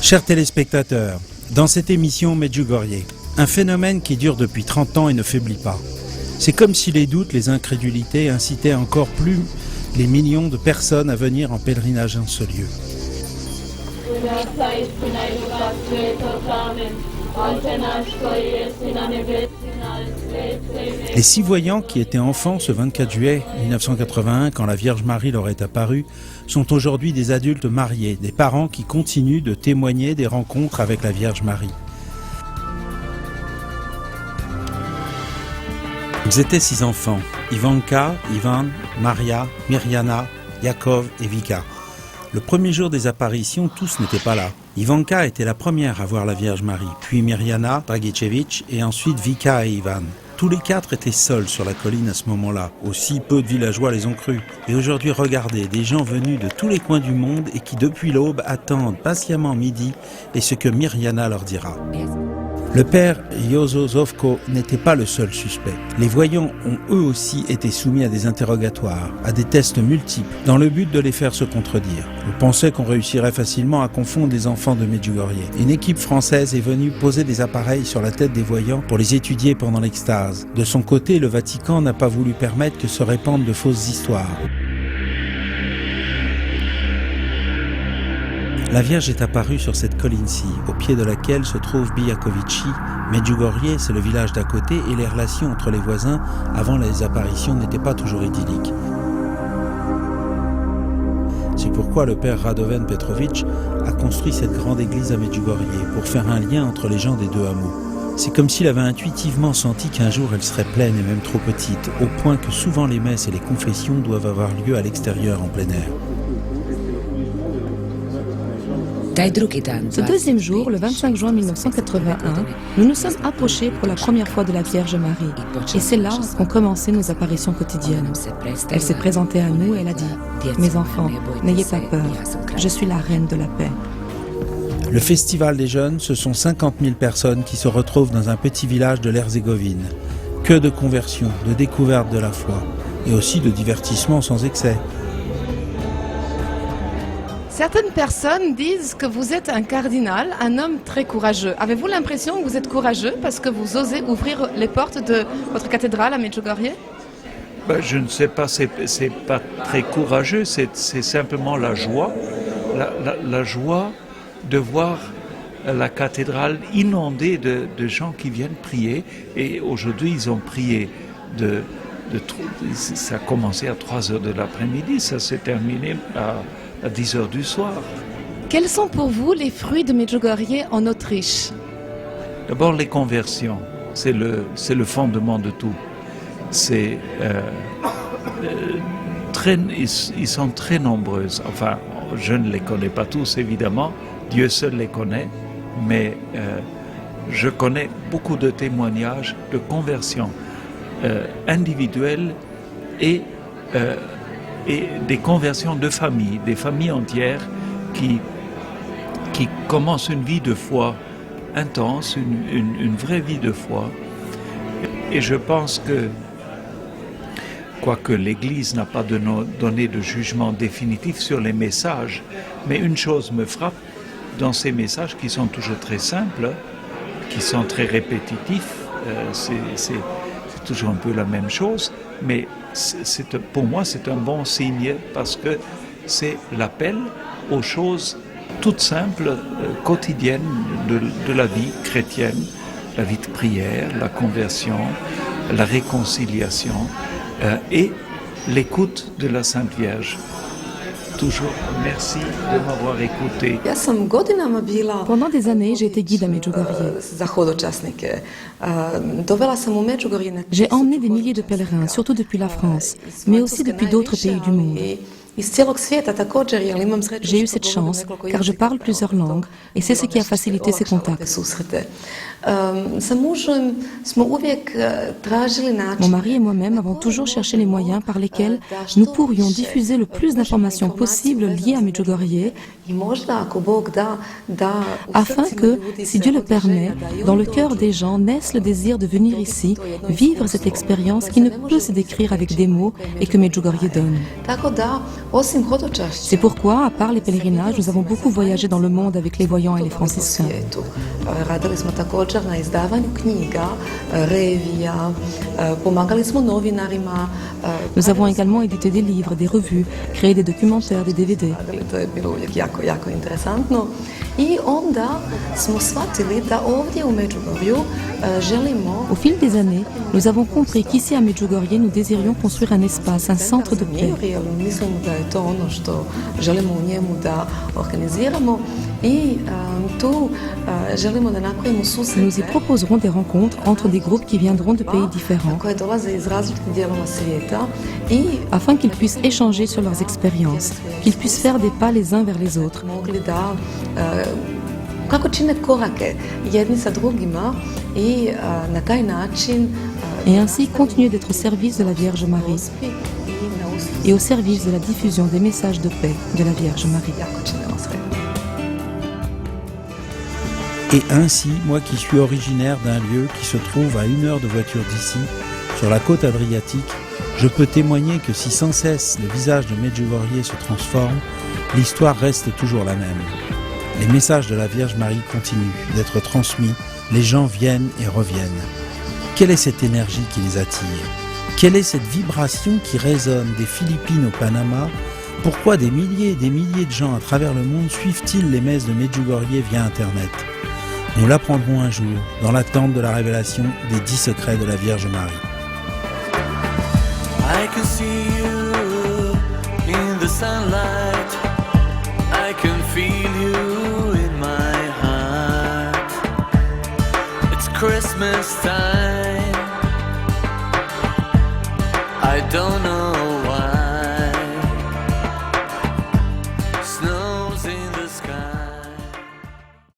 Chers téléspectateurs, dans cette émission Medjugorje, un phénomène qui dure depuis 30 ans et ne faiblit pas. C'est comme si les doutes, les incrédulités incitaient encore plus les millions de personnes à venir en pèlerinage en ce lieu. Les 6 voyants qui étaient enfants ce 24 juillet 1981, quand la Vierge Marie leur est apparue, sont aujourd'hui des adultes mariés, des parents qui continuent de témoigner des rencontres avec la Vierge Marie. Ils étaient 6 enfants, Ivanka, Ivan, Maria, Mirjana, Jakov et Vika. Le premier jour des apparitions, tous n'étaient pas là. Ivanka était la première à voir la Vierge Marie, puis Mirjana, Dragicevic et ensuite Vika et Ivan. Tous les 4 étaient seuls sur la colline à ce moment-là. Aussi peu de villageois les ont crus. Et aujourd'hui, regardez, des gens venus de tous les coins du monde et qui depuis l'aube attendent patiemment midi et ce que Mirjana leur dira. Le père Jozo Zovko n'était pas le seul suspect. Les voyants ont eux aussi été soumis à des interrogatoires, à des tests multiples, dans le but de les faire se contredire. On pensait qu'on réussirait facilement à confondre les enfants de Medjugorje. Une équipe française est venue poser des appareils sur la tête des voyants pour les étudier pendant l'extase. De son côté, le Vatican n'a pas voulu permettre que se répandent de fausses histoires. La Vierge est apparue sur cette colline-ci, au pied de laquelle se trouve Bijakovići. Medjugorje, c'est le village d'à côté et les relations entre les voisins avant les apparitions n'étaient pas toujours idylliques. C'est pourquoi le père Radovan Petrovic a construit cette grande église à Medjugorje pour faire un lien entre les gens des deux hameaux. C'est comme s'il avait intuitivement senti qu'un jour elle serait pleine et même trop petite, au point que souvent les messes et les confessions doivent avoir lieu à l'extérieur en plein air. Ce deuxième jour, le 25 juin 1981, nous nous sommes approchés pour la première fois de la Vierge Marie. Et c'est là qu'ont commencé nos apparitions quotidiennes. Elle s'est présentée à nous et elle a dit « Mes enfants, n'ayez pas peur, je suis la reine de la paix ». Le Festival des Jeunes, ce sont 50 000 personnes qui se retrouvent dans un petit village de l'Herzégovine. Que de conversion, de découverte de la foi et aussi de divertissement sans excès. Certaines personnes disent que vous êtes un cardinal, un homme très courageux. Avez-vous l'impression que vous êtes courageux parce que vous osez ouvrir les portes de votre cathédrale à Medjugorje ? Je ne sais pas, c'est pas très courageux, c'est simplement la joie. La joie de voir la cathédrale inondée de gens qui viennent prier. Et aujourd'hui, ils ont prié ça a commencé à 3 heures de l'après-midi, ça s'est terminé à 10 heures du soir. Quels sont pour vous les fruits de Medjugorje en Autriche ? D'abord, les conversions, c'est le fondement de tout. Ils sont très nombreuses. Enfin, je ne les connais pas tous, évidemment. Dieu seul les connaît. Mais je connais beaucoup de témoignages de conversions individuelles et des conversions de familles, des familles entières qui commencent une vie de foi intense, une vraie vie de foi. Et je pense que, quoique l'Église n'a pas donné de jugement définitif sur les messages, mais une chose me frappe dans ces messages qui sont toujours très simples, qui sont très répétitifs, c'est toujours un peu la même chose, mais pour moi c'est un bon signe parce que c'est l'appel aux choses toutes simples, quotidiennes de la vie chrétienne, la vie de prière, la conversion, la réconciliation et l'écoute de la Sainte Vierge. Toujours merci de m'avoir écouté. Pendant des années, j'ai été guide à Medjugorje. J'ai emmené des milliers de pèlerins, surtout depuis la France, mais aussi depuis d'autres pays du monde. J'ai eu cette chance car je parle plusieurs langues et c'est ce qui a facilité ces contacts. Mon mari et moi-même avons toujours cherché les moyens par lesquels nous pourrions diffuser le plus d'informations possibles liées à Medjugorje afin que, si Dieu le permet, dans le cœur des gens naisse le désir de venir ici, vivre cette expérience qui ne peut se décrire avec des mots et que Medjugorje donne. C'est pourquoi, à part les pèlerinages, nous avons beaucoup voyagé dans le monde avec les voyants et les franciscains. Nous avons également édité des livres, des revues, créé des documentaires, des DVD. Au fil des années, nous avons compris qu'ici à Medjugorje, nous désirions construire un espace, un centre de paix. Nous y proposerons des rencontres entre des groupes qui viendront de pays différents, afin qu'ils puissent échanger sur leurs expériences, qu'ils puissent faire des pas les uns vers les autres. Et ainsi continuer d'être au service de la Vierge Marie et au service de la diffusion des messages de paix de la Vierge Marie. Et ainsi, moi qui suis originaire d'un lieu qui se trouve à 1 heure de voiture d'ici, sur la côte adriatique, je peux témoigner que si sans cesse le visage de Medjugorje se transforme, l'histoire reste toujours la même. Les messages de la Vierge Marie continuent d'être transmis, les gens viennent et reviennent. Quelle est cette énergie qui les attire? Quelle est cette vibration qui résonne des Philippines au Panama? Pourquoi des milliers et des milliers de gens à travers le monde suivent-ils les messes de Medjugorje via Internet? Nous l'apprendrons un jour, dans l'attente de la révélation des 10 secrets de la Vierge Marie. I can see you in the sunlight. I can feel you in my heart. It's Christmas time. I don't know